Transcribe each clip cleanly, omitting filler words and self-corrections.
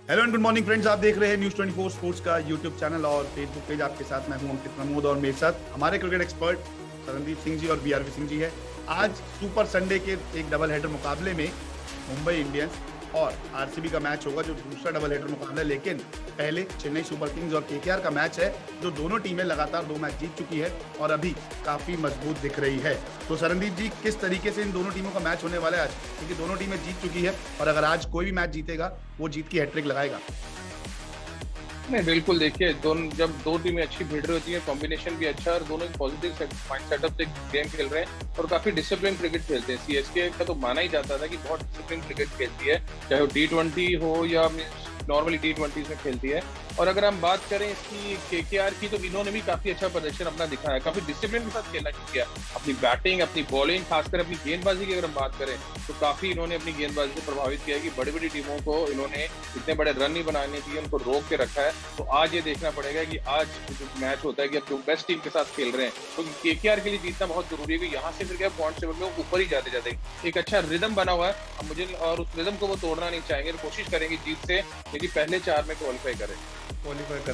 Hello and good morning friends. आप देख रहे हैं न्यूज़ 24 स्पोर्ट्स का यूट्यूब चैनल और फेसबुक पेज। आपके साथ मैं हूं अंकित प्रमोद और मेरे साथ हमारे क्रिकेट एक्सपर्ट शरणदीप सिंह जी और बीआरवी सिंह जी है। आज सुपर संडे के एक डबल हेडर मुकाबले में मुंबई इंडियंस और आरसीबी का मैच होगा, जो दूसरा डबल हेडर मुकाबला है। लेकिन पहले चेन्नई सुपर किंग्स और केकेआर का मैच है, जो दोनों टीमें लगातार 2 मैच जीत चुकी है और अभी काफी मजबूत दिख रही है। तो शरणदीप जी, किस तरीके से इन दोनों टीमों का मैच होने वाला है आज, क्योंकि दोनों टीमें जीत चुकी है और अगर आज कोई भी मैच जीतेगा वो जीत की हैट्रिक लगाएगा। नहीं, बिल्कुल। देखिए, दोनों जब दो टीमें अच्छी भिड़ रही होती है, कॉम्बिनेशन भी अच्छा है और दोनों पॉजिटिव माइंड सेटअप से गेम खेल रहे हैं और काफी डिसिप्लिन क्रिकेट खेलते हैं। सीएसके का तो माना ही जाता था कि बहुत डिसिप्लिन क्रिकेट खेलती है, चाहे वो T20 हो या नॉर्मली T20 में खेलती है। और अगर हम बात करें इसकी केकेआर की, तो इन्होंने भी काफी अच्छा प्रदर्शन अपना दिखाया, काफी डिसिप्लिन के साथ खेलना शुरू किया। अपनी बैटिंग, अपनी बॉलिंग, खासकर अपनी गेंदबाजी की अगर हम बात करें तो काफी इन्होंने अपनी गेंदबाजी को प्रभावित किया कि बड़ी बड़ी टीमों को इन्होंने इतने बड़े रन नहीं बनाने दिए, उनको रोक के रखा है। तो आज ये देखना पड़ेगा कि आज जो मैच होता है कि अब जो बेस्ट टीम के साथ खेल रहे हैं, तो केकेआर के लिए जीतना बहुत जरूरी है कि यहाँ से फिर क्या पॉइंट टेबल में ऊपर ही जाते जाते एक अच्छा रिदम बना हुआ है। अब मुझे और उस रिदम को वो तोड़ना नहीं चाहेंगे, कोशिश करेंगे जीत से यदि पहले 4 में क्वालिफाई करे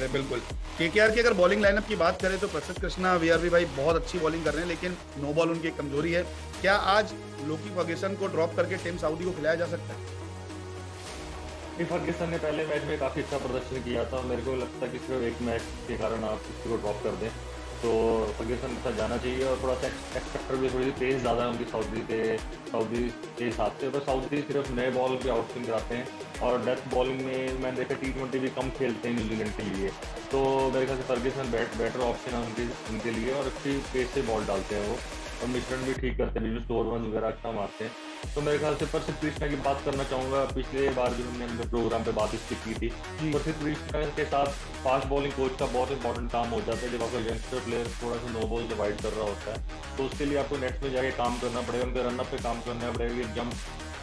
बिल्कुल। केकेआर की अगर बॉलिंग लाइनअप की बात करें तो प्रसिद्ध कृष्णा, वीआरवी भाई बहुत अच्छी बॉलिंग कर रहे हैं, लेकिन नो बॉल उनकी कमजोरी है। क्या आज लोकी फर्ग्यूसन को ड्रॉप करके टिम साउदी को खिलाया जा सकता है? फर्ग्यूसन ने पहले मैच में काफ़ी अच्छा प्रदर्शन किया था। मेरे को लगता है कि सिर्फ एक मैच के कारण आप किसी को ड्रॉप कर दें तो फर्ग्यूसन के साथ जाना चाहिए। और थोड़ा सा एक्सपेक्टर भी, थोड़ी सी तेज़ ज़्यादा है उनकी साउदी के हिसाब से। बस साउदी सिर्फ नए बॉल पे आउटस्विंग कराते हैं और डेथ बॉलिंग में मैंने देखा T20 भी कम खेलते हैं न्यूजीलैंड के लिए। तो मेरे ख्याल से फर्ग्यूसन बेटर ऑप्शन है उनके लिए और अच्छी पेस से बॉल डालते हैं वो, और मिश्रण भी ठीक करते हैं, जो स्लोअर वन वगैरह अच्छा मारते हैं। तो मेरे ख्याल से प्रसिद्ध कृष्णा की बात करना चाहूँगा। पिछले बार भी हमने अपने प्रोग्राम पे बात इसकी की थी। प्रसिद्ध कृष्णा के साथ फास्ट बॉलिंग कोच का बहुत इंपॉर्टेंट काम हो जाता है। जब आपका यंगस्टर प्लेयर थोड़ा सा नो बॉल डिवाइड कर रहा होता है तो उसके लिए आपको नेट्स में जाके काम करना पड़ेगा, उनके रनअप पे काम करना पड़ेगा। जंप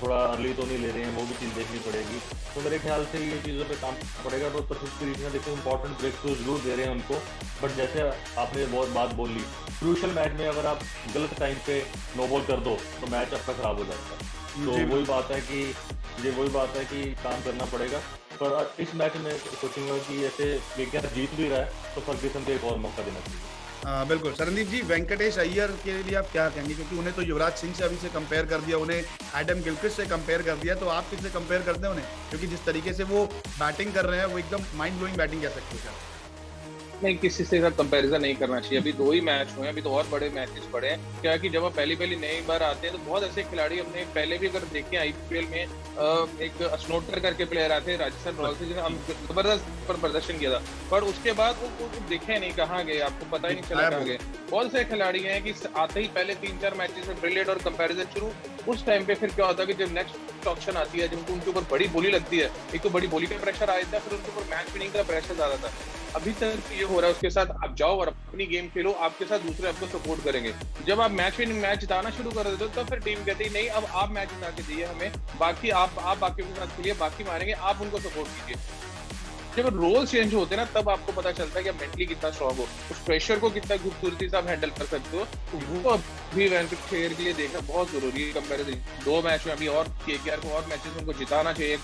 थोड़ा अर्ली तो नहीं ले रहे हैं, वो भी चीज़ देखनी पड़ेगी। तो मेरे ख्याल से ये चीज़ों पे काम पड़ेगा। तो प्रसिद्ध कृष्णा देखो इंपॉर्टेंट ब्रेक थ्रू जरूर दे रहे हैं उनको, बट जैसे आपने बहुत बात बोली, क्रूशल मैच में अगर आप गलत टाइम पे नो बॉल कर दो तो मैच आपका खराब हो जाता है। तो वही बात है कि काम करना पड़ेगा। पर इस मैच में सोचूंगा कि ऐसे केकेआर जीत भी रहा है तो फर्ग्यूसन को एक और मौका देना चाहिए। बिल्कुल। शरणदीप जी, वेंकटेश अय्यर के लिए आप क्या कहेंगे, क्योंकि उन्हें तो युवराज सिंह से अभी से कंपेयर कर दिया, उन्हें एडम गिलक्रिस्ट से कंपेयर कर दिया, तो आप किससे कंपेयर करते हैं उन्हें? क्योंकि जिस तरीके से वो बैटिंग कर रहे हैं वो एकदम माइंड ब्लोइंग बैटिंग कह सकते हैं। नहीं, किसी से का कंपैरिजन नहीं करना चाहिए। अभी 2 ही मैच हुए हैं, अभी तो और बड़े मैचेस पड़े हैं। क्या है कि जब आप पहली नई बार आते हैं तो बहुत ऐसे खिलाड़ी अपने पहले भी अगर देखें आईपीएल में, एक स्नोटर करके प्लेयर आते हैं राजस्थान रॉयल्स से, जिन्होंने जबरदस्त पर प्रदर्शन किया था, पर उसके बाद वो दिखे नहीं, कहाँ गए आपको पता ही नहीं चला कहाँ गए। बहुत से खिलाड़ी हैं कि आते ही पहले 3-4 मैचेस में ब्रिलियंट और कंपैरिजन शुरू, उस टाइम पे फिर क्या होता है कि जब नेक्स्ट ऑप्शन आती है, जब उनके ऊपर बड़ी बोली लगती है, एक तो बड़ी बोली का प्रेशर आया था, फिर उनके ऊपर मैच विनिंग का प्रेशर ज्यादा था। अभी तक ये हो रहा है उसके साथ, आप जाओ और अपनी गेम खेलो, आपके साथ दूसरे आपको सपोर्ट करेंगे। जब आप मैच जिताना शुरू कर देते हो तो फिर टीम कहती है नहीं, अब आप मैच जिता के दिए हमें, बाकी आप बाकियों के साथ खेलिए, बाकी मारेंगे, आप उनको सपोर्ट कीजिए। जब रोल चेंज होते हैं ना, तब आपको पता चलता है कि आप मेंटली कितना स्ट्रांग हो, उस प्रेशर को कितना खूबसूरती से आप हैंडल कर सकते हो। तो वो अभी वेंकटेश के लिए देखना बहुत जरूरी है। कंपैरिजन 2 मैच में अभी और केकेआर को और मैचेस उनको जिताना चाहिए,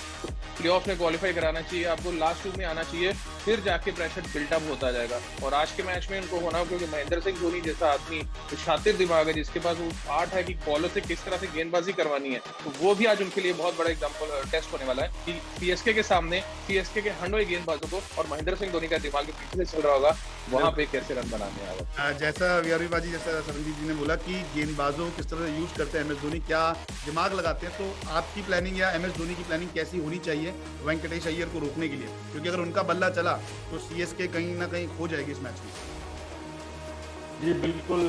प्लेऑफ में क्वालिफाई कराना चाहिए, आपको लास्ट 2 में आना चाहिए, फिर जाके प्रेशर बिल्टअप होता जाएगा। और आज के मैच में उनको होना, क्योंकि महेंद्र सिंह धोनी जैसा आदमी, तो शातिर दिमाग है, जिसके पास वो आर्ट है कि बॉलर से किस तरह से गेंदबाजी करवानी है, तो वो भी आज उनके लिए बहुत बड़ा एग्जाम्पल टेस्ट होने वाला है कि सीएसके के सामने सीएसके के हंडोई गेंदबाजों को और महेंद्र सिंह धोनी का दिमाग के पीछे से चल रहा होगा, वहां पे कैसे रन बनाने आएगा। जैसा वीआरवी बाजी, जैसा शरणदीप जी ने बोला कि गेंदबाजों किस तरह से यूज करते हैं एमएस धोनी, क्या दिमाग लगाते हैं, तो आपकी प्लानिंग या एमएस धोनी की प्लानिंग कैसी होनी चाहिए वेंकटेश अय्यर को रोकने के लिए? क्योंकि अगर उनका बल्ला चला तो सीएसके कहीं ना कहीं खो जाएगी इस मैच में। जी बिल्कुल,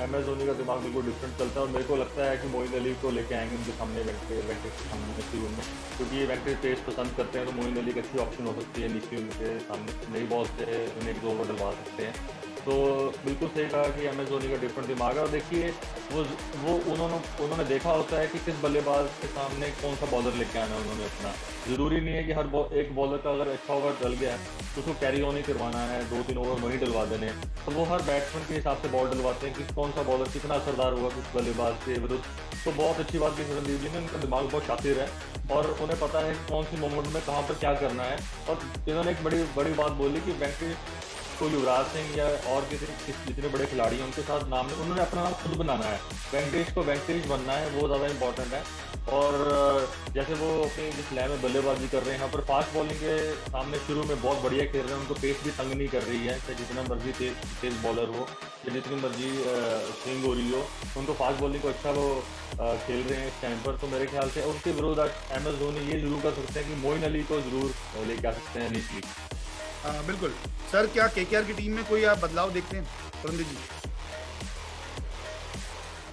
एमएस धोनी का दिमाग बिल्कुल डिफरेंट चलता है और मेरे को लगता है कि मोइन अली को लेके आएंगे उनके सामने, वेंकटेश के सामने शुरू में, क्योंकि ये वेंकटेश पेस पसंद करते हैं। तो मोइन अली एक अच्छी ऑप्शन हो सकती है नीचे उनके सामने, नई बॉल से उन्हें 1-2 ओवर डलवा सकते हैं। तो बिल्कुल सही कहा कि एम एस धोनी का डिफरेंट दिमाग है। और देखिए वो उन्होंने देखा होता है कि किस बल्लेबाज के सामने कौन सा बॉलर लेके आना है उन्होंने अपना। ज़रूरी नहीं है कि एक बॉलर का अगर अच्छा ओवर डल गया है तो उसको कैरी ऑन ही करवाना है, 2-3 ओवर वहीं डलवा देने। तो वो हर बैट्समैन के हिसाब से बॉल डलवाते हैं कि कौन सा बॉलर कितना असरदार होगा किस बल्लेबाज के विरुद्ध। तो बहुत अच्छी बात की शरणदीप जी ने, उनका दिमाग बहुत शातिर है और उन्हें पता है कौन सी मोमेंट में कहाँ पर क्या करना है। और इन्होंने एक बड़ी बात बोली कि वेंकटेश को युवराज सिंह या और जितने बड़े खिलाड़ी हैं उनके साथ नाम नहीं, उन्होंने अपना नाम खुद बनाना है। वेंकटेश को वेंकटेश बनना है, वो ज़्यादा इंपॉर्टेंट है। और जैसे वो अपनी जिस लय में बल्लेबाजी कर रहे हैं, यहाँ पर फास्ट बॉलिंग के सामने शुरू में बहुत बढ़िया खेल रहे हैं, उनको पेस भी तंग नहीं कर रही है, चाहे जितना मर्जी तेज बॉलर हो या जितनी मर्जी स्विंग हो रही हो, उनको फास्ट बॉलिंग को अच्छा वो खेल रहे हैं इस टाइम पर। तो मेरे ख्याल से उनके विरोध एम एस धोनी ये जरूर कर सकते हैं कि मोइन अली को जरूर लेके आ सकते हैं नीचे। बिल्कुल सर, क्या केकेआर की टीम में कोई आप बदलाव देखते हैं सरंदी जी?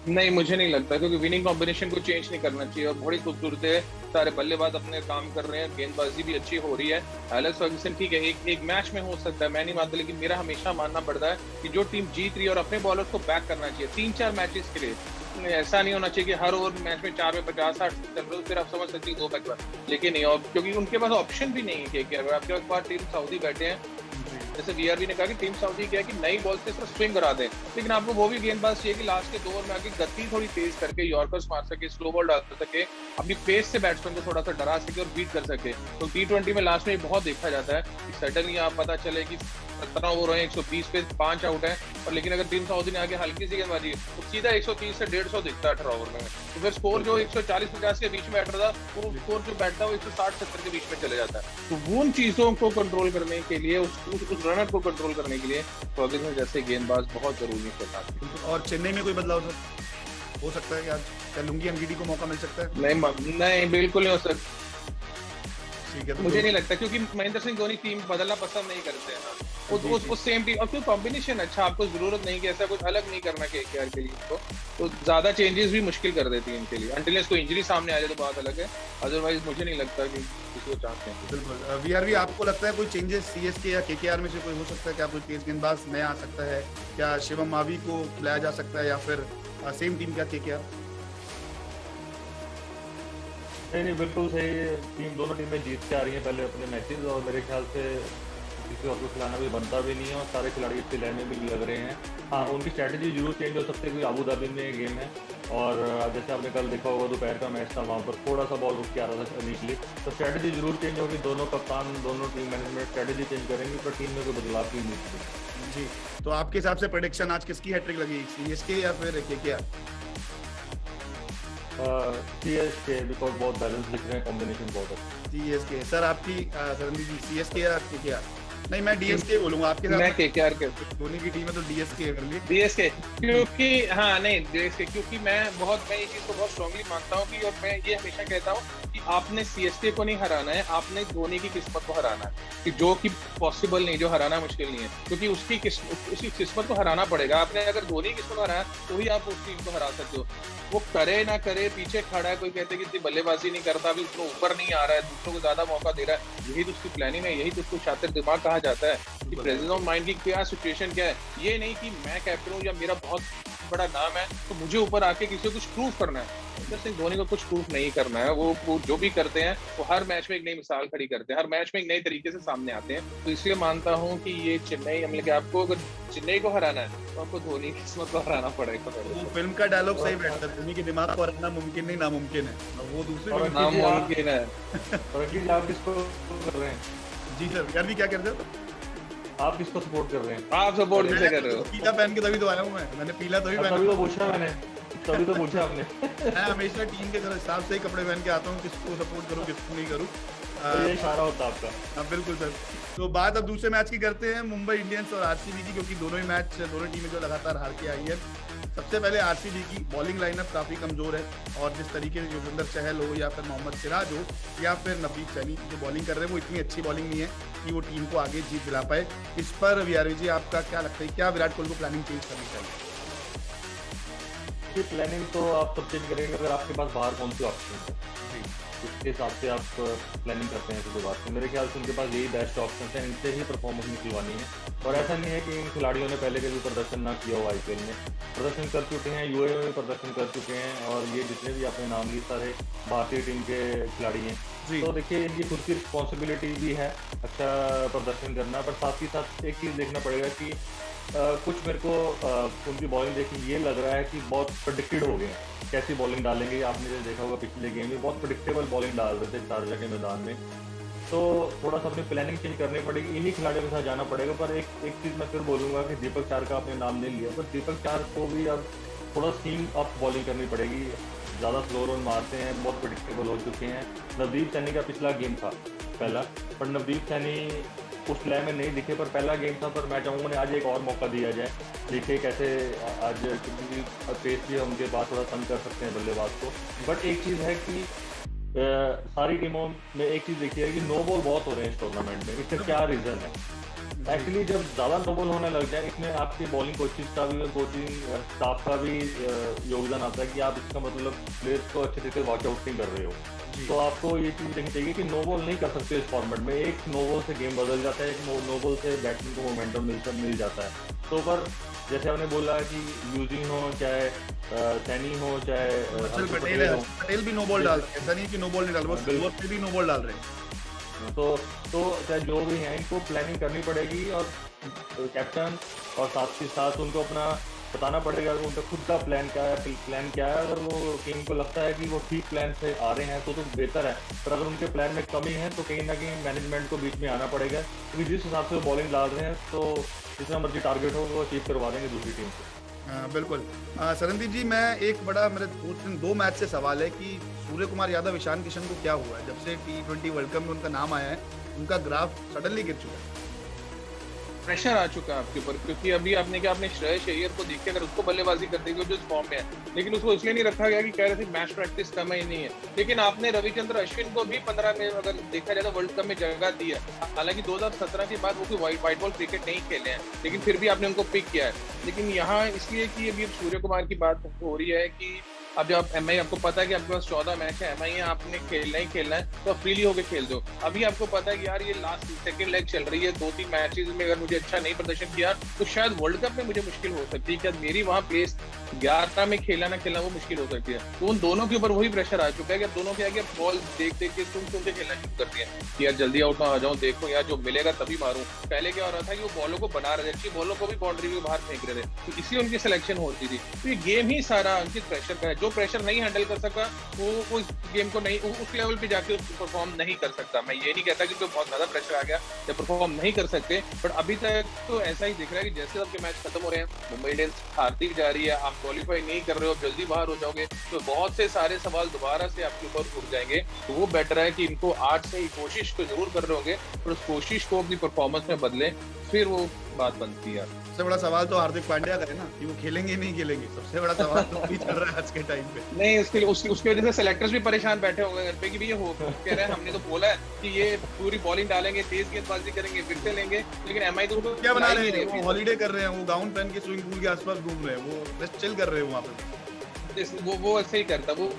नहीं, मुझे नहीं लगता, क्योंकि विनिंग कॉम्बिनेशन को चेंज नहीं करना चाहिए और बड़ी खूबसूरत है, सारे बल्लेबाज अपने काम कर रहे हैं, गेंदबाजी भी अच्छी हो रही है। एलेक्स फर्ग्यूसन ठीक है, एक मैच में हो सकता है, मैं नहीं मानता, लेकिन मेरा हमेशा मानना पड़ता है कि जो टीम जीत रही है और अपने बॉलर्स को बैक करना चाहिए 3-4 मैचेस के लिए। ऐसा नहीं होना चाहिए कि हर ओवर मैच में 4 में 50-60 चल रहे हो, फिर आप समझ सकते हो 2 बैक पर, लेकिन नहीं। और क्योंकि उनके पास ऑप्शन भी नहीं है कि अगर आपके पास टीम सऊदी बैठे हैं, जैसे वीआरवी ने कहा कि टीम सऊदी क्या है कि नई बॉल से सिर्फ स्विंग करा दें, लेकिन आपको वो भी गेंदबाज चाहिए कि लास्ट के 2 ओवर में आके गति थोड़ी तेज करके यॉर्कर्स मार सके, स्लो बॉल डाल सके, अपनी पेस से बैट्समैन को थोड़ा सा डरा सके और बीट कर सके। तो T20 में लास्ट में बहुत देखा जाता है कि सडनली आप पता चले कि 17 ओवर है, 120 पे 5 आउट है, और लेकिन अगर टीम सऊदी ने आगे हल्की सी गेंदबाजी है तो सीधा 130 से 150 दिखता है 18 ओवर में। तो फिर स्कोर जो 140-50 के बीच में बैठ रहा था, वो स्कोर जो बैठता है वो 160-70 के बीच में चले जाता है। तो उन चीजों को कंट्रोल करने के लिए, उस रनर को कंट्रोल करने के लिए फर्ग्यूसन जैसे गेंदबाज बहुत जरूरी है। और चेन्नई में कोई बदलाव सर हो सकता है कि आज कलुंगी एमजीडी को मौका मिल सकता है? नहीं, बिल्कुल नहीं हो सकता। ठीक है, तो मुझे नहीं लगता, क्योंकि महेंद्र सिंह धोनी टीम बदलना पसंद नहीं करते हैं उस सेम टीम, और क्यों कॉम्बिनेशन अच्छा, आपको जरूरत नहीं कि ऐसा कुछ अलग नहीं करना केकेआर के लिए, तो ज्यादा चेंजेस भी मुश्किल कर देती है इनके लिए। अनटिल कोई इंजरी सामने आ जाए तो बात अलग है, अदरवाइज मुझे नहीं लगता कि किसी को चांस है। बिल्कुल। वीआरवी, आपको लगता है कोई चेंजेस सीएसके या केकेआर में से कोई हो सकता है? क्या कोई तेज गेंदबाज नया आ सकता है? क्या शिवम मावी को खिलाया जा सकता है या फिर सेम टीम क्या केकेआर? नहीं, बिल्कुल सही। दोनों टीमें जीत के आ रही हैं पहले अपने मैचेस, और मेरे ख्याल से किसी और को खिलाना भी बनता भी नहीं है, और सारे खिलाड़ी इतने लय में भी लग रहे हैं। हाँ, उनकी स्ट्रैटेजी जरूर चेंज हो सकती है, क्योंकि अबू धाबी में गेम है, और जैसे आपने कल देखा होगा दोपहर का मैच था, वहाँ पर थोड़ा सा बॉल रुक के आ रहा था इनिशियली, तो स्ट्रैटेजी जरूर चेंज होगी। दोनों कप्तान, दोनों टीम मैनेजमेंट स्ट्रैटेजी चेंज करेंगे, पर टीम में कोई बदलाव की नहीं। जी, तो आपके हिसाब से प्रेडिक्शन आज किसकी हैट्रिक लगी, सीएसके या फिर केकेआर? सीएसके, बिकॉज बहुत बैलेंस दिख रहे हैं, कॉम्बिनेशन बहुत है। सीएसके। सर आपकी सरंदी जी, सीएसके या केकेआर? नहीं, मैं डीएसके बोलूंगा आपके साथ। मैं केकेआर के, धोनी की टीम है तो डीएसके कर ली। डीएसके, क्योंकि हाँ नहीं डीएसके, क्योंकि मैं ये चीज को बहुत स्ट्रांगली मानता हूँ कि, और मैं ये हमेशा कहता हूँ कि आपने सीएसके को नहीं हराना है, आपने धोनी की किस्मत को हराना है, कि जो कि पॉसिबल नहीं, जो हराना मुश्किल नहीं है, क्योंकि उसकी किस्मत को हराना पड़ेगा। आपने अगर धोनी की किस्मत को हराया तो ही आप उस टीम को हरा सकते हो। वो करे ना करे, पीछे खड़ा है, कोई कहते हैं कि इतनी बल्लेबाजी नहीं करता, अभी उसको ऊपर नहीं आ रहा है, दूसरों को ज्यादा मौका दे रहा है, यही तो उसकी प्लानिंग है, यही तो उसको शातिर दिमाग कहा जाता है कि प्रेजेंस ऑफ माइंड की क्या सिचुएशन क्या है। ये नहीं कि मैं कैप्टन हूँ या मेरा बहुत बड़ा नाम है तो मुझे ऊपर आके किसी को कुछ प्रूफ करना है। महेंद्र सिंह धोनी को कुछ प्रूफ नहीं करना है, वो जो भी करते हैं वो हर मैच में एक नई मिसाल खड़ी करते हैं, हर मैच में एक नई तरीके से सामने आते हैं। तो इसलिए मानता हूँ कि ये चेन्नई, मतलब कि आपको अगर चेन्नई को हराना है तो आपको धोनी की किस्मत को हराना पड़ेगा। वो फिल्म का डायलॉग सही बैठता है, धोनी के दिमाग को हराना मुमकिन नहीं नामुमकिन है, वो दूसरे नामुमकिन है। आप किसको कर रहे हैं? जी सर, यार भी क्या कर रहे हो आप? किसको सपोर्ट कर रहे हैं? आप सपोर्ट किसे कर रहे हो? पीला पहन के तभी तो आया हूँ मैंने पीला तभी तो पूछा मैंने, तभी तो पूछा आपने। मैं हमेशा टीम के हिसाब से ही कपड़े पहन के आता हूँ, किसको सपोर्ट करूँ किसको नहीं करूँ, ये इशारा होता आपका। हाँ बिल्कुल सर। तो बात अब दूसरे मैच की करते हैं, मुंबई इंडियंस और आरसीबी की, क्योंकि दोनों ही मैच दोनों टीमें जो लगातार हार के आई है। सबसे पहले आरसीबी की बॉलिंग लाइनअप काफ़ी कमज़ोर है, और जिस तरीके से युजवेंद्र चहल हो या फिर मोहम्मद सिराज हो या फिर नवदीप सैनी जो बॉलिंग कर रहे हैं, वो इतनी अच्छी बॉलिंग नहीं है कि वो टीम को आगे जीत दिला पाए। इस पर वीआरवी जी आपका क्या लगता है, क्या विराट कोहली को प्लानिंग चेंज करनी चाहिए? प्लानिंग तो आप तब चेंज करेंगे अगर आपके पास बाहर कौन सी ऑप्शन है। उसके हिसाब से आप प्लानिंग करते हैं शुरुआत से। मेरे ख्याल से उनके पास यही बेस्ट ऑप्शन है, इनसे ही परफॉर्मेंस निकलवानी है। और ऐसा नहीं है कि इन खिलाड़ियों ने पहले कभी प्रदर्शन ना किया हो, आईपीएल में प्रदर्शन कर चुके हैं, यूएई में भी प्रदर्शन कर चुके हैं, और ये जितने भी आपने नाम लिए सारे भारतीय टीम के खिलाड़ी हैं। तो देखिए इनकी खुद की रिस्पॉन्सिबिलिटी भी है अच्छा प्रदर्शन करना, पर साथ ही साथ एक चीज़ देखना पड़ेगा कि कुछ मेरे को उनकी बॉलिंग देखी ये लग रहा है कि बहुत प्रेडिक्टेड हो गए हैं कैसी बॉलिंग डालेंगे। आपने जो देखा होगा पिछले गेम में बहुत प्रेडिक्टेबल बॉलिंग डाल रहे थे शारजाह के मैदान में, तो थोड़ा सा अपनी प्लानिंग चेंज करनी पड़ेगी, इन्हीं खिलाड़ियों के साथ जाना पड़ेगा। पर एक चीज़ मैं फिर बोलूँगा कि दीपक चार का आपने नाम नहीं लिया, पर दीपक चार को भी अब थोड़ा स्कीम अप बॉलिंग करनी पड़ेगी। ज़्यादा स्लो रन मारते हैं, बहुत प्रेडिक्टेबल हो चुके हैं। नवदीप सैनी का पिछला गेम था पहला, पर नवदीप सैनी उस लय में नहीं दिखे, पर पहला गेम था। पर मैं चाहूँगा आज एक और मौका दिया जाए, देखिए कैसे आज पेस भी उनके पास थोड़ा तंग कर सकते हैं बल्लेबाज को। बट एक चीज़ है कि सारी टीमों में एक चीज़ देखिए कि नो बॉल बहुत हो रहे हैं इस टूर्नामेंट में। इसका क्या रीज़न है? एक्चुअली जब ज़्यादा नो बॉल होने लग जाए, इसमें आपके बॉलिंग कोचेज का भी और कोचिंग स्टाफ का भी योगदान आता है कि आप इसका मतलब प्लेयर्स को अच्छे तरीके से वॉचआउट नहीं कर रहे हो। तो आपको ये चीज़ देखनी चाहिए कि नो बॉल नहीं कर सकते इस फॉर्मेट में। एक नो बॉल से गेम बदल जाता है, एक नो बॉल से बैट्समैन को मोमेंटम मिल जाता है। तो पर जैसे आपने बोला कि यूजिंग हो चाहे सैनी हो चाहे पटेल भी नो बॉल डाल रहे हैं, ऐसा नहीं कि नो बॉल नहीं डाल रहे, वो सिल्वर पे भी नो बॉल डाल रहे हैं। तो चाहे जो भी हैं इनको प्लानिंग करनी पड़ेगी, और कैप्टन और साथ ही साथ उनको अपना बताना पड़ेगा कि उनका खुद का प्लान क्या है। अगर वो टीम को लगता है कि वो ठीक प्लान से आ रहे हैं तो बेहतर है, पर अगर उनके प्लान में कमी है तो कहीं ना कहीं मैनेजमेंट को बीच में आना पड़ेगा, क्योंकि जिस हिसाब से वो बॉलिंग डाल रहे हैं तो जितना मर्जी टारगेट हो वो अचीव करवा देंगे दूसरी टीम से। बिल्कुल। सरनदीप जी, मैं एक बड़ा मेरे 2 मैच से सवाल है कि सूर्य कुमार यादव, ईशान किशन को क्या हुआ है? जब से T20 वर्ल्ड कप में उनका नाम आया है, उनका ग्राफ सडनली गिर चुका है। प्रेशर आ चुका है आपके ऊपर, क्योंकि अभी आपने क्या अपने श्रेयस अय्यर को देख के अगर उसको बल्लेबाजी कर देगी जो फॉर्म में है, लेकिन उसको इसलिए नहीं रखा गया कि कह रहे थे मैच प्रैक्टिस कम ही नहीं है। लेकिन आपने रविचंद्र अश्विन को भी 15 में अगर देखा जाए तो वर्ल्ड कप में जगह दी है। हालांकि 2017 के बाद वो कोई व्हाइट बॉल क्रिकेट नहीं खेले हैं, लेकिन फिर भी आपने उनको पिक किया है। लेकिन यहाँ इसलिए कि अभी सूर्य कुमार की बात हो रही है कि अब जब एमआई, आपको पता है कि आपके पास 14 मैच है, एमआई आपने खेलना ही खेलना है, तो फ्रीली होकर खेल दो। अभी आपको पता है कि यार ये लास्ट सेकंड लेग चल रही है, 2-3 मैचेस में अगर मुझे अच्छा नहीं प्रदर्शन किया तो शायद वर्ल्ड कप में मुझे मुश्किल हो सकती है, क्या मेरी वहाँ प्लेस 11 में खेलना ना खेलना वो मुश्किल हो सकती है। तो उन दोनों के ऊपर वही प्रेशर आ चुका है कि अब दोनों क्या है कि बॉल देख देख के तुम से खेलना शुरू कर दिया कि यार जल्दी आउट ना आ जाऊँ, देखो यार जो मिलेगा तभी मारूं। पहले क्या हो रहा था कि वो बॉलों को बना रहे थे, अच्छी बॉलों को भी बाउंड्री के बाहर फेंक रहे थे, तो इसलिए उनकी सिलेक्शन होती थी। तो ये गेम ही सारा अंकित प्रेशर का है। जो प्रेशर नहीं हैंडल कर सका वो उस गेम को नहीं, उस लेवल पे जाके परफॉर्म नहीं कर सकता। मैं ये नहीं कहता कि तो बहुत ज्यादा प्रेशर आ गया या परफॉर्म नहीं कर सकते, बट अभी तक तो ऐसा ही दिख रहा है कि जैसे आपके मैच खत्म हो रहे हैं, मुंबई इंडियंस हारती जा रही है, आप क्वालिफाई नहीं कर रहे हो, जल्दी बाहर हो जाओगे, तो बहुत से सारे सवाल दोबारा से आपके ऊपर उठ जाएंगे। तो वो बेटर है कि इनको आज से ही कोशिश तो जरूर कर रहे होंगे, पर उस कोशिश को अपनी परफॉर्मेंस में बदले, फिर वो बात बनती है। सबसे बड़ा सवाल तो हार्दिक पांड्या का है ना कि वो खेलेंगे नहीं खेलेंगे, सबसे बड़ा सवाल तो वही चल रहा है आज के टाइम पे। नहीं, उसकी वजह से सेलेक्टर्स भी परेशान बैठे होंगे घर पे कि भैया हो कह रहे हैं, हमने तो बोला है कि ये पूरी बॉलिंग डालेंगे, तेज गेंदबाजी करेंगे, फिर से लेंगे, लेकिन एमआई तो क्या बना रहे हैं, वो हॉलीडे कर रहे हैं, वो गाउन पहन के स्विमिंग पूल के आसपास घूम रहे हैं, वो बस चिल कर रहे हैं वहाँ पे। वो ऐसे ही करता, वो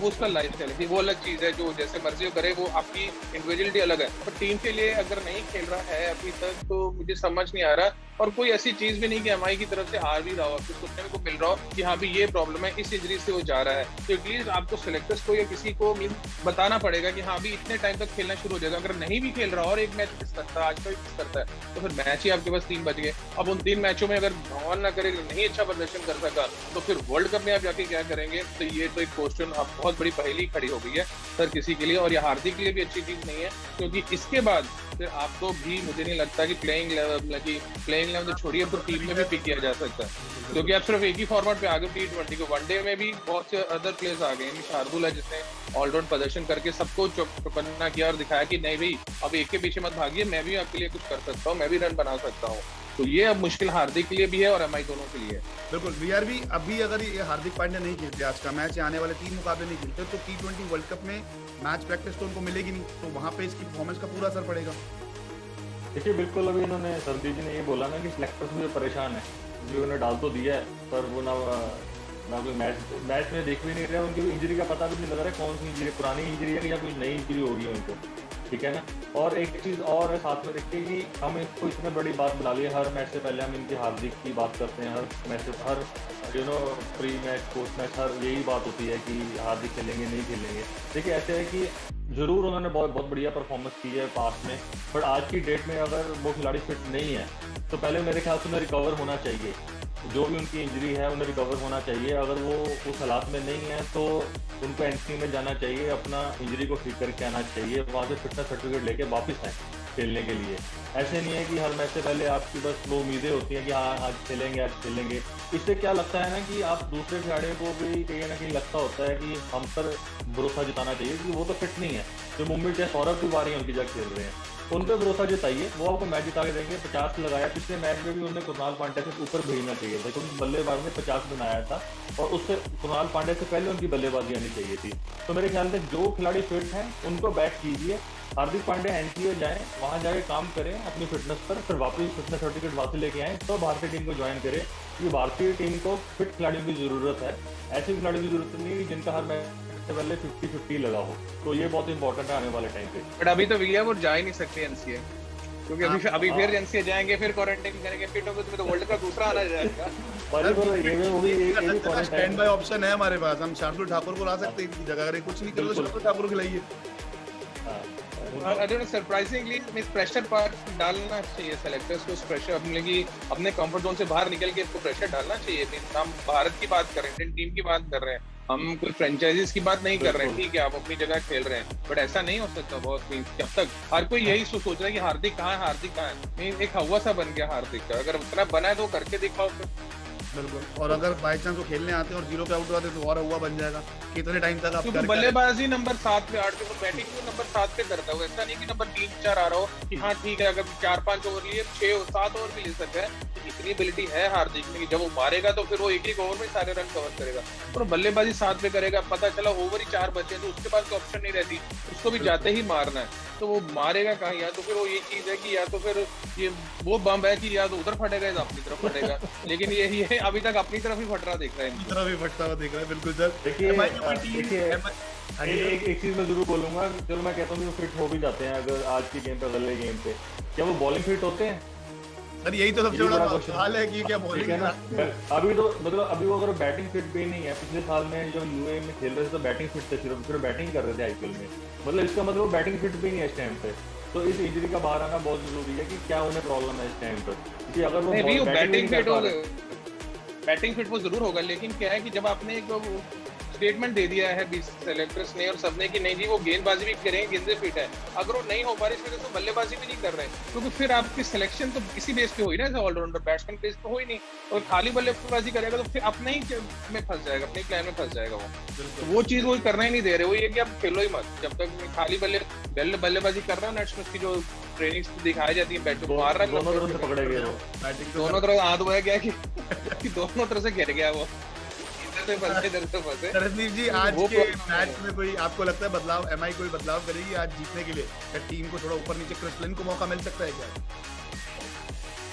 उसका लाइफ स्टाइल है, वो अलग चीज है। जो जैसे मर्जी करे, वो आपकी इंडिविजुअलिटी अलग है, पर टीम के लिए अगर नहीं खेल रहा है अभी तक तो मुझे समझ नहीं आ रहा। और कोई ऐसी चीज भी नहीं कि एमआई की तरफ से हार भी रहा हो, आपको सुनने को मिल रहा हो कि हाँ भी ये प्रॉब्लम है, इस इंजरी से वो जा रहा है, तो एटलीस्ट आपको सिलेक्टर्स को या किसी को बताना पड़ेगा कि हाँ भी इतने टाइम तक खेलना शुरू हो जाएगा। अगर नहीं भी खेल रहा और एक मैच मिस करता है, आज का भी मिस करता है, तो फिर मैच ही आपके पास 3 बच गए। अब उन 3 मैचों में अगर भगवान ना करे नहीं अच्छा प्रदर्शन कर सका, तो फिर वर्ल्ड कप में आप जाके क्या करेंगे? तो ये तो एक क्वेश्चन, अब बहुत बड़ी पहेली खड़ी हो गई है सर किसी के लिए, और ये हार्दिक के लिए भी अच्छी चीज नहीं है, क्योंकि इसके बाद फिर आपको भी मुझे नहीं लगता कि प्लेइंग लेवल तो छोड़िए, तो टीम में भी पिक किया जा सकता है, क्योंकि आप सिर्फ एक ही फॉर्मेट पे आ गए T20 को। वनडे में भी बहुत से अदर प्लेयर्स आ गए, शार्दुल है जिसने ऑलराउंड प्रदर्शन करके सबको चौकन्ना किया और दिखाया कि नहीं भाई अब एक के पीछे मत भागिए, मैं भी आपके लिए कुछ कर सकता हूँ, मैं भी रन बना सकता हूँ। तो ये अब मुश्किल हार्दिक के लिए भी है और एमआई दोनों के लिए। बिल्कुल वीआर भी अभी अगर ये हार्दिक पांड्या नहीं खेलते आज का मैच, आने वाले 3 मुकाबले नहीं खेलते, तो T20 वर्ल्ड कप में मैच प्रैक्टिस तो उनको मिलेगी नहीं, तो वहाँ पे इसकी परफॉर्मेंस का पूरा असर पड़ेगा। देखिए बिल्कुल, अभी इन्होंने सरदीप जी ने ये बोला ना कि सिलेक्टर्स भी परेशान है, जो उन्होंने डाल तो दिया है पर वो ना ना कोई मैच में देख भी नहीं रहे, उनकी इंजरी का पता भी नहीं लग रहा है कौन सी इंजरी, पुरानी इंजरी है या कोई नई इंजरी हो रही है उनको, ठीक है ना। और एक चीज़ और है साथ में देखिए कि हम इसको इतने बड़ी बात बुला लिए, हर मैच से पहले हम इनकी हार्दिक की बात करते हैं, हर मैच से, हर प्री मैच पोस्ट मैच हर यही बात होती है कि हार्दिक खेलेंगे नहीं खेलेंगे। देखिए ऐसे है कि ज़रूर उन्होंने बहुत बढ़िया परफॉर्मेंस की है पास्ट में, बट आज की डेट में अगर वो खिलाड़ी फिट नहीं है तो पहले मेरे ख्याल से उन्हें रिकवर होना चाहिए, जो भी उनकी इंजरी है उन्हें रिकवर होना चाहिए। अगर वो उस हालात में नहीं है तो उनको एनसी में जाना चाहिए, अपना इंजरी को ठीक करके आना चाहिए, वहाँ से फिटनेस सर्टिफिकेट लेके वापस आए खेलने के लिए। ऐसे नहीं है कि हर मैच से पहले आपकी बस वो उम्मीदें होती हैं कि हाँ आज खेलेंगे। इससे क्या लगता है ना कि आप दूसरे खिलाड़ियों को भी कहीं ना कहीं लगता होता है कि हम पर भरोसा जताना चाहिए कि वो तो फिट नहीं है। जो मुंबई के सौरभ तिवारी उनकी जगह खेल रहे हैं, उन पर भरोसा जताइए, वो आपको मैच जिता के देंगे। 50 लगाया पिछले मैच में भी, उन्हें कृणाल पांड्या से ऊपर भेजना चाहिए था क्योंकि बल्लेबाज ने 50 बनाया था और उससे कृणाल पांड्या से पहले उनकी बल्लेबाजी आनी चाहिए थी। तो मेरे ख्याल से जो खिलाड़ी फिट हैं उनको बैट कीजिए, हार्दिक पांड्या एनसीए जाएं, वहाँ जाके काम करें अपनी फिटनेस पर, फिर वापस फिटनेस सर्टिफिकेट वापस लेके आएँ तो भारतीय टीम को ज्वाइन करें, क्योंकि भारतीय टीम को फिट खिलाड़ियों की ज़रूरत है। ऐसे खिलाड़ियों की जरूरत नहीं है जिनका हर मैच से पहले 50-50 लगा हो, तो ये बहुत इंपॉर्टेंट है आने वाले टाइम पे। बट अभी तो भैया वो जा ही नहीं सकते एनसीए, क्योंकि अभी फिर एनसीए जाएंगे, फिर क्वारंटाइन करेंगे, फिर तो वर्ल्ड कप दूसरा आना जाएगा। स्टैंड बाय ऑप्शन है हमारे पास, हम शार्दुल ठाकुर को ला सकते हैं इनकी जगह, अगर कुछ नहीं करो तो शार्दुल ठाकुर खिलाइए। सरप्राइजिंगली मिस प्रेशर पार्ट डालना चाहिए सेलेक्टर्स को, प्रेशर अपने कंफर्ट जोन से बाहर निकल के इसको प्रेशर डालना चाहिए। हम भारत की बात कर रहे हैं, इंडियन टीम की बात कर रहे हैं, हम कोई फ्रेंचाइजीज की बात नहीं कर रहे हैं, ठीक है आप अपनी जगह खेल रहे हैं, बट ऐसा नहीं हो सकता। बहुत जब तक हर कोई यही सोच रहा है कि हार्दिक कहाँ है, नहीं एक हवा सा बन गया हार्दिक का, अगर उतना बना है तो करके दिखाओ फिर। बिल्कुल, और अगर बाई चांस वो खेलने आते हैं और 0 पे आउट होते तो और हुआ बन जाएगा। कितने टाइम तक आप क्योंकि बल्लेबाजी नंबर 7 पे 8 पे, वो बैटिंग भी नंबर 7 पे करता है, ऐसा नहीं कि नंबर 3-4 आ रहा हो कि हाँ ठीक है अगर 4-5 ओवर लिए 6-7 ओवर भी ले सकता है। इतनी एबिलिटी है हार्दिक में कि जब वो मारेगा तो फिर वो एक ओवर में सारे रन कवर करेगा, और बल्लेबाजी 7 पे करेगा, पता चला ओवर ही 4 बचे तो उसके पास तो ऑप्शन नहीं रहती, उसको भी जाते ही मारना है, तो वो मारेगा कहाँ? या तो फिर वो ये चीज है कि या तो फिर ये वो बम है कि या तो उधर फटेगा या अपनी तरफ फटेगा, लेकिन यही है अभी तक अपनी तरफ ही फट रहा दिख रहा है, अपनी तरफ ही फटता हुआ दिख रहा है। बिल्कुल सर, देखिए एक चीज मैं जरूर बोलूंगा, चलो मैं कहता हूँ वो फिट हो भी जाते हैं अगर आज की गेम पे, अगले गेम पे, क्या वो बॉलिंग फिट होते हैं? सर यही तो सबसे बड़ा सवाल है कि क्या बॉलिंग है ना। अभी तो मतलब अभी वो अगर बैटिंग फिट भी नहीं है, पिछले साल में जब यूए में खेल रहे थे तो बैटिंग फिट थे, सिर्फ बैटिंग कर रहे थे आईपीएल में, मतलब इसका मतलब बैटिंग फिट भी नहीं है इस टाइम पे। तो इस इंजरी का बाहर आना बहुत जरूरी है कि क्या उन्हें प्रॉब्लम है इस टाइम पर, क्योंकि अगर वो बैटिंग फिट हो गए, बैटिंग फिट वो जरूर होगा, लेकिन क्या है कि जब आपने एक स्टेटमेंट दे दिया है 20 सेलेक्टर्स ने और सबने कि नहीं जी वो गेंदबाजी भी करेंगे, गेंदे फिट है, अगर वो नहीं हो पा रही इस वजह से बल्लेबाजी भी नहीं कर रहे, क्योंकि फिर आपकी सिलेक्शन तो इसी बेस पे हुई ना, ऑलराउंडर बैट्समैन बेस पे हुई नहीं, और खाली बल्लेबाजी करेगा तो फिर अपने ही में फंस जाएगा, अपने प्लान में फंस जाएगा वो। वो चीज वो करना ही नहीं दे रहे, वो ये कि आप खेलो ही मत, जब तक खाली बल्लेबाजी कर रहे हो, नेट्स की जो ट्रेनिंग दिखाई जाती है, बैट मार रहा है, दोनों तरफ से पकड़े गए वो, दोनों तरफ हाथ हुआ है क्या कि दोनों तरफ से गिर गया वो, रणदीप जी आज के मैच में कोई आपको लगता है बदलाव, एमआई कोई बदलाव करेगी आज जीतने के लिए? क्या टीम को थोड़ा ऊपर नीचे, क्रिस लिन को मौका मिल सकता है क्या?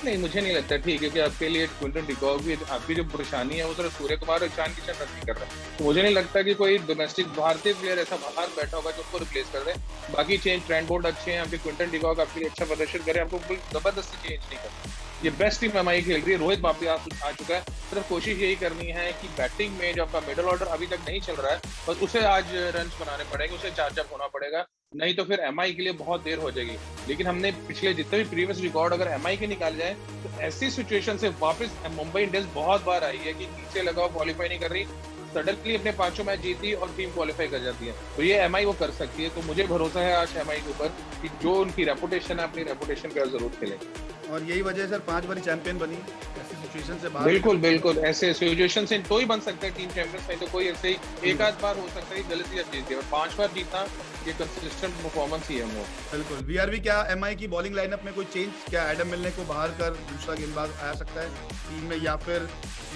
नहीं मुझे नहीं लगता, ठीक है कि आपके लिए क्विंटन डिकॉक भी, आपकी जो परेशानी है वो सिर्फ सूर्य कुमार और ईशान किशन रन नहीं कर रहा है, तो मुझे नहीं लगता कि कोई डोमेस्टिक भारतीय प्लेयर ऐसा बाहर बैठा होगा जो उसको रिप्लेस कर दे। बाकी चेंज ट्रेंड बोर्ड अच्छे हैं, आपके क्विंटन डिकॉक आपके लिए अच्छा प्रदर्शन करे, आपको कोई जबरदस्ती चेंज नहीं करना, ये बेस्ट टीम एमआई खेल रही है, रोहित वापस आ चुका है, सिर्फ कोशिश यही करनी है कि बैटिंग में जो आपका मिडल ऑर्डर अभी तक नहीं चल रहा है बस उसे आज रन बनाने पड़ेंगे, उसे चार्जअप होना पड़ेगा, नहीं तो फिर एमआई के लिए बहुत देर हो जाएगी। लेकिन हमने पिछले जितने भी प्रीवियस रिकॉर्ड अगर एमआई के निकाल जाए तो ऐसी सिचुएशन से वापस मुंबई इंडियंस बहुत बार आई है कि नीचे लगा क्वालिफाई नहीं कर रही, सडनली अपने 5 मैच जीती और टीम क्वालिफाई कर जाती है, तो ये एमआई वो कर सकती है, तो मुझे भरोसा है आज एमआई के ऊपर कि जो उनकी रेपुटेशन है अपनी रेपुटेशन का जरूर खेलेंगे, और यही वजह सर 5 बारी चैंपियन बनी ऐसी सिचुएशन से बाहर। बिल्कुल ऐसे सिचुएशन से तो ही बन सकता है टीम चैंपियंस, नहीं तो कोई ऐसे ही एक आध बार हो सकता है गलती से जीत गया, 5 बार जीतना ये कंसिस्टेंट परफॉर्मेंस ही है वो। बिल्कुल वीआरवी, क्या एमआई की बॉलिंग लाइनअप में कोई चेंज, क्या एडम मिलने को बाहर कर दूसरा गेंदबाज आ सकता है टीम में, या फिर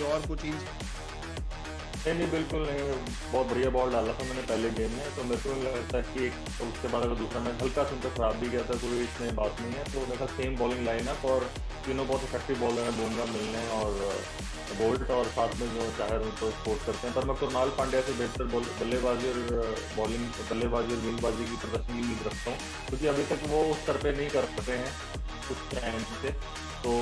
और कोई चेंज? नहीं बिल्कुल नहीं, बहुत बढ़िया बॉल डाला था मैंने पहले गेम में, तो मेरे को लगता है कि एक उसके बाद अगर दूसरा मैच हल्का सा उनका खराब भी गया था, कोई इसमें बात नहीं है। तो मेरे सेम बॉलिंग लाइन अप और तीनों बहुत इफेक्टिव बॉलर हैं, बुमराह, मिलने और बोल्ट, और साथ में जो चाहे उनको सपोर्ट करते हैं। पर मैं कुणाल पांड्या से बेहतर बल्लेबाजी और बल्लेबाजी और गेंदबाजी की प्रदर्शन की उम्मीद रखता हूँ, क्योंकि अभी तक वो उस स्तर पे नहीं कर सकते हैं कुछ टाइम से। तो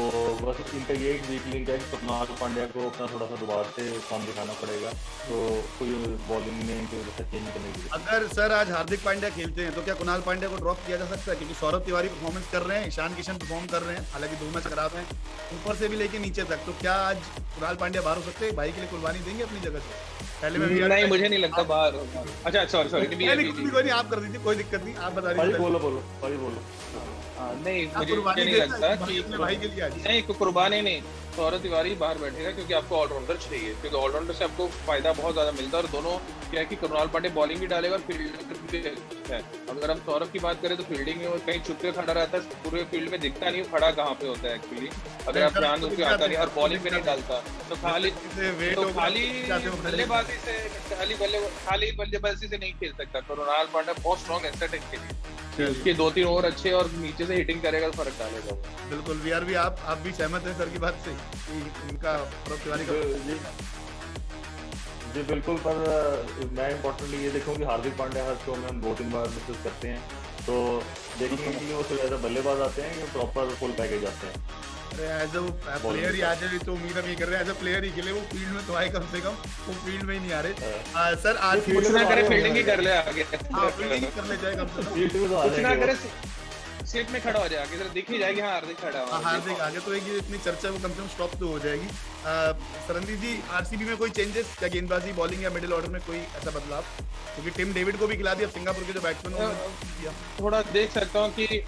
बस इनका ये एक वीक लिंक है कि कुणाल पांड्या को अपना थोड़ा सा दोबारा से फॉर्म दिखाना पड़ेगा, तो कोई बॉलिंग में इनकी वजह से चेंज करने की। अगर सर आज हार्दिक पांड्या खेलते हैं तो क्या कुणाल पांड्या को ड्रॉप किया जा सकता है? क्योंकि सौरभ तिवारी परफॉर्मेंस कर रहे हैं, ईशान किशन परफॉर्म कर रहे हैं, हालांकि 2 मैच खराब हैं ऊपर से भी लेके नीचे तक, तो क्या आज कुणाल पांड्या बाहर हो सकते हैं? भाई के लिए कुर्बानी देंगे अपनी जगह से? पहले में नहीं, मुझे नहीं लगता बाहर। अच्छा सॉरी कोई नहीं, आप कर दीजिए, कोई दिक्कत नहीं, आप बता दीजिए। बोलो। नहीं, मुझे नहीं लगता कि भाई के लिए नहीं, कुर्बानी नहीं, सौरभ तिवारी बाहर बैठेगा क्योंकि आपको ऑलराउंडर चाहिए, क्योंकि ऑलराउंडर से आपको फायदा बहुत ज्यादा मिलता है। और दोनों क्या है कि कुणाल पांड्या बॉलिंग भी डालेगा और फील्डिंग भी है। अगर हम सौरभ की बात करें तो फील्डिंग में वो कहीं छुप के खड़ा रहता है, पूरे फील्ड में दिखता नहीं खड़ा कहाँ पे होता है एक्चुअली, अगर आप ध्यान उसके आता नहीं, और बॉलिंग में नहीं डालता, तो खाली बल्लेबाजी से नहीं खेल सकता। कुणाल पांड्या बहुत स्ट्रॉन्ग एसेट है इनके लिए, उसके 2-3 ओवर अच्छे और नीचे से हिटिंग करेगा तो फर्क डालेगा। बिल्कुल वीआर भी आप भी सहमत हैं सर की बात से इनका सौरभ तिवारी का? जी बिल्कुल, पर मैं इम्पोर्टेंटली ये देखूँ कि हार्दिक पांड्या हर शो में हम 2-3 बार डिस्कस करते हैं, तो देखेंगे कि वो सिर्फ एज अ बल्लेबाज आते हैं कि प्रॉपर फुल पैकेज आते हैं। अरे एज अ प्लेयर ही आ जाए तो उम्मीद हम ये कर रहे हैं, एज अ प्लेयर ही खेले, वो फील्ड में तो आए कम से कम, वो फील्ड में ही नहीं आ रहे। सर आज कुछ ना करे, फील्डिंग ही कर ले आगे, फील्डिंग कर ले जाए कम से कम, कुछ ना करे सेट में खड़ा हो जाए आगे, दिख ही जाएगी हाँ हार्दिक खड़ा है, हार्दिक आगे, तो एक इतनी चर्चा वो कम से कम स्टॉप तो हो जाएगी। सरंदीप जी, आरसीबी में कोई चेंजेस क्या, गेंदबाजी, बॉलिंग या मिडिल ऑर्डर में कोई ऐसा बदलाव? क्योंकि टिम डेविड को भी खिला दिया, सिंगापुर के जो बैट्समैन थोड़ा देख सकता हूँ कि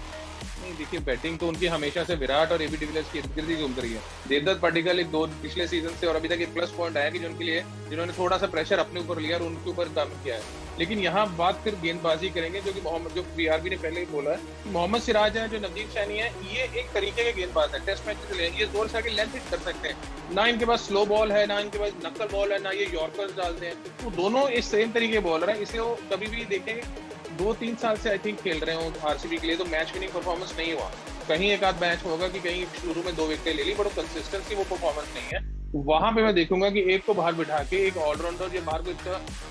नहीं, देखिए बैटिंग तो उनकी हमेशा से विराट और एबी डिविलियर्स की इर्द गिर्द ही घूम रही है। देवदत्त पडिक्कल एक 2 पिछले सीजन से और अभी तक एक प्लस पॉइंट आया कि जो उनके लिए, जिन्होंने थोड़ा सा प्रेशर अपने ऊपर लिया और उनके ऊपर काम किया है। लेकिन यहाँ बात फिर गेंदबाजी करेंगे, जो कि जो बीआरबी ने पहले ही बोला है, मोहम्मद सिराज है, जो नवदीप सैनी है, ये एक तरीके के गेंदबाज है, टेस्ट मैच के लिए ये जोर से आके लेंथ हिट कर सकते हैं। ना इनके पास स्लो बॉल है, ना इनके पास नक्कल बॉल है, ना ये यॉर्कर्स डालते हैं, तो दोनों इस सेम तरीके के बॉलर है। इसे वो कभी भी देखेंगे 2-3 साल से आई थिंक खेल रहे हो आरसीबी के लिए, तो मैच विनिंग परफॉर्मेंस नहीं हुआ। कहीं एक आध मैच होगा कि कहीं शुरू में 2 विकेट ले ली, बट कंसिस्टेंसी वो परफॉर्मेंस नहीं है। वहां पे मैं देखूंगा कि एक को बाहर बिठा के एक ऑलराउंडर या बाहर कोई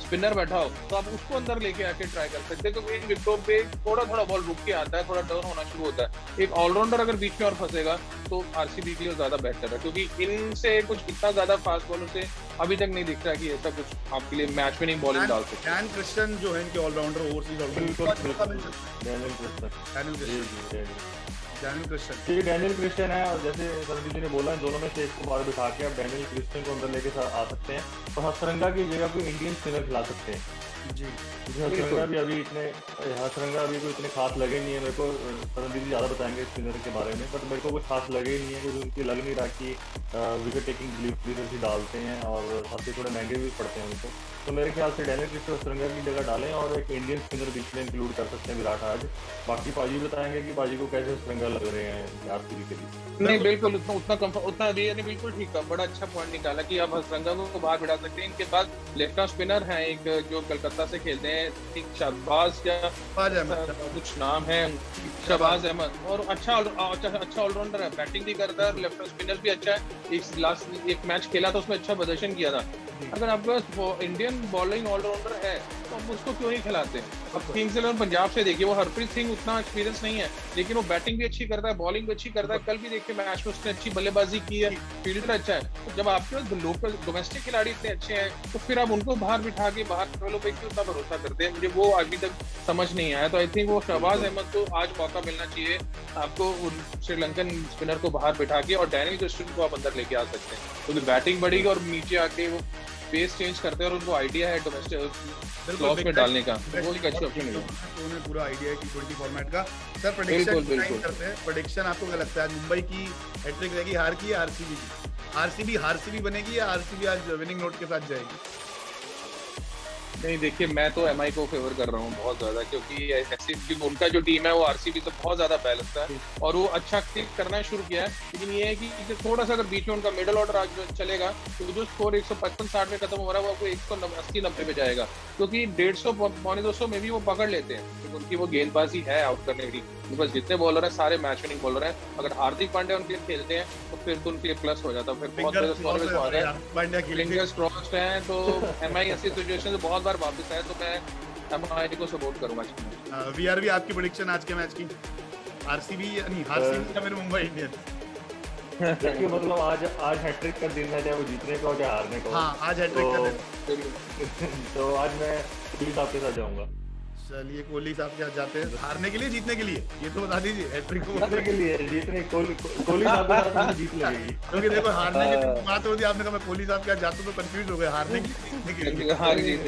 स्पिनर बैठा हो, तो आप उसको अंदर लेके आके ट्राई कर सकते हैं, क्योंकि इन विकेटों पे थोड़ा बॉल रुक के आता है, थोड़ा टर्न होना शुरू होता है। एक ऑलराउंडर अगर बीच में और फंसेगा तो आरसीबी के लिए ज्यादा बेहतर है, क्योंकि इनसे कुछ इतना ज्यादा फास्ट बॉलर से अभी तक नहीं दिख रहा कि ऐसा कुछ आपके लिए मैच में नहीं बॉलिंग डाल सकते। डैन क्रिस्टन जो है इनके allrounder, overseas allrounder, Daniel Christian है, और जैसे सरदीप जी ने बोला, दोनों में से एक को बाहर बिठा के आप डैनियल क्रिस्टन को अंदर लेके आ सकते हैं, तो हथरंगा की जगह कोई इंडियन स्पिनर खिला सकते हैं जी। हथरंगा भी अभी कोई इतने खास लगे नहीं है मेरे को, सरदीप जी ज़्यादा बताएंगे स्पिनर के बारे में, बट मेरे को कुछ खास लगे नहीं है, कुछ उनकी लग नहीं रहा कि विकेट टेकिंग डिलीवरी ही डालते हैं, और साथ ही थोड़े महंगे भी पड़ते हैं उनको। तो मेरे ख्याल से डैनियल क्रिस्टन हथरंगा की जगह डालें और एक इंडियन स्पिनर बीच में इंक्लूड कर सकते हैं विराट आज। बाकी पाजी बताएंगे कि पाजी को कैसे हथरंगा लग रहे हैं आरसीबी के लिए। नहीं बिल्कुल, उतना रिया ने बिल्कुल ठीक है, बड़ा अच्छा पॉइंट निकाला कि आप हथरंगा को बाहर बिठा सकते हैं। इनके बाद लेफ्ट आर्म स्पिनर है एक जो कलकत्ता से खेलते हैं, शहबाज या कुछ नाम है, शहबाज अहमद, और अच्छा ऑलराउंडर है, बैटिंग भी करता है, लेफ्ट स्पिनर भी अच्छा है। एक मैच खेला था उसमें अच्छा प्रदर्शन किया था। अगर आपके पास इंडियन बॉलिंग ऑलराउंडर है तो हम उसको क्यों नहीं खिलाते? अब किंग्स इलेवन पंजाब से देखिए, वो हरप्रीत सिंह उतना एक्सपीरियंस नहीं है, लेकिन वो बैटिंग भी अच्छी करता है, बॉलिंग भी अच्छी करता है। कल भी देखिए मैच में उसने अच्छी बल्लेबाजी की है, फील्डर अच्छा है। तो जब आपके पास लोकल डोमेस्टिक खिलाड़ी इतने अच्छे हैं, तो फिर आप उनको बाहर बिठा के बाहर ट्रेवलों पे क्यों उतना भरोसा करते हैं? मुझे वो अभी तक समझ नहीं आया। तो आई थिंक वो शहबाज अहमद को आज मौका मिलना चाहिए आपको, श्रीलंकन स्पिनर को बाहर बिठा के, और डैनियल क्रिस्टन को आप अंदर लेके आ सकते हैं, क्योंकि बैटिंग बढ़ेगी और नीचे आके वो पेस चेंज करते हैं और उनको आइडिया है डोमेस्टिक क्लॉज में डालने का, तो वो एक अच्छा ऑप्शन है। तो उन्हें पूरा आइडिया है T20 फॉर्मेट का। सर प्रेडिक्शन करते हैं, प्रेडिक्शन आपको क्या लगता है आज मुंबई की हैट्रिक रहेगी हार की या आरसीबी की? आरसीबी बनेगी या आरसीबी आज विनिंग नोट के साथ जाएगी? नहीं देखिए, मैं तो एमआई को फेवर कर रहा हूँ बहुत ज्यादा, क्योंकि ऐसे उनका जो टीम है वो आरसीबी से बहुत ज्यादा बैलेंस्ड है और वो अच्छा क्लिक करना शुरू किया है। लेकिन ये है कि थोड़ा सा अगर बीच में उनका मिडिल ऑर्डर आज चलेगा तो जो स्कोर 155-60 में खत्म हो रहा है वो आपको 180-90 पे जाएगा, क्योंकि 150-200 में भी वो पकड़ लेते हैं, क्योंकि उनकी वो गेंदबाजी है आउट करने की। उनके पास जितने बॉलर हैं सारे मैच विनिंग बॉलर हैं। अगर हार्दिक पांड्या उनके लिए खेलते हैं तो फिर तो उनके लिए प्लस हो जाता है। फिर बहुत बड़े स्कोर में आ गए, फिंगर्स क्रॉस्ड हैं, तो एमआई ऐसी सिचुएशन से बहुत बार वापस आए, तो मैं एमआई को सपोर्ट करूंगा। वीआरवी आपकी प्रेडिक्शन आज के मैच की? आरसीबी नहीं, आरसीबी का मेरे मुंबई इंडियंस। देखिए मतलब आज हैट्रिक का दिन है, चाहे वो जीतने का हो चाहे हारने का हो। हाँ, आज हैट्रिक का दिन। तो आज मैं कोहली साहब के साथ जाऊंगा। चलिए, कोहली साहब के साथ जाते हैं। हारने के लिए, जीतने के लिए, ये तो बता दीजिए। हैट्रिक को जीतने के लिए, जीतने कोहली साहब के साथ मुझे जीत लगेगी। क्योंकि देखो, हारने के लिए बात होती है, आपने कहा मैं कोहली साहब के साथ जाता हूं तो कंफ्यूज हो गए। हारने के लिए, जीतने के लिए, हार जीत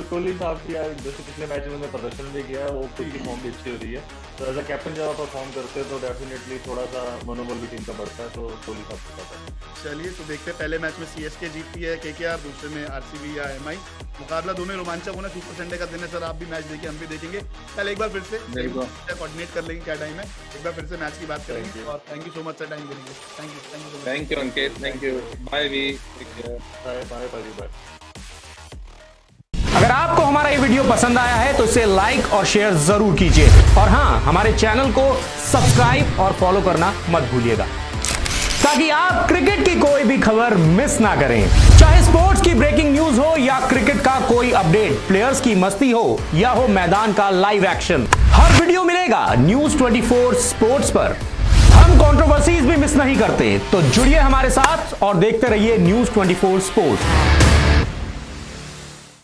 कोहली साहब की जैसे पिछले मैच में उन्होंने प्रदर्शन भी किया है, वो खुद की फॉर्म भी अच्छी हो रही है, तो एज अ कैप्टन जब आप परफॉर्म करते हैं तो डेफिनेटली थोड़ा सा मनोबल भी टीम का बढ़ता है, तो कोहली साहब के साथ। चलिए, तो देखते हैं पहले मैच में सीएसके जीतती है केकेआर, दूसरे में आरसीबी या एमआई। मुकाबला दोनों रोमांचक होना। सुपर संडे का दिन है सर, आप भी मैच देखिए, हम भी देखेंगे। कल एक बार फिर से कोऑर्डिनेट कर लेंगे क्या टाइम है, एक बार फिर से मैच की बात करेंगे। और thank you so much sir time देने के लिए। Thank you Ankit, thank you, बाय वी, बाय बाय। अगर आपको हमारा ये वीडियो पसंद आया है तो इसे लाइक और शेयर जरूर कीजिए, और हाँ, हमारे चैनल को सब्सक्राइब और फॉलो करना मत भूलिएगा, ताकि आप क्रिकेट की कोई भी खबर मिस ना करें। चाहे स्पोर्ट्स की ब्रेकिंग न्यूज हो या क्रिकेट का कोई अपडेट, प्लेयर्स की मस्ती हो या हो मैदान का लाइव एक्शन, हर वीडियो मिलेगा न्यूज 24 स्पोर्ट्स पर। हम कंट्रोवर्सीज भी मिस नहीं करते, तो जुड़िए हमारे साथ और देखते रहिए न्यूज 24 स्पोर्ट्स।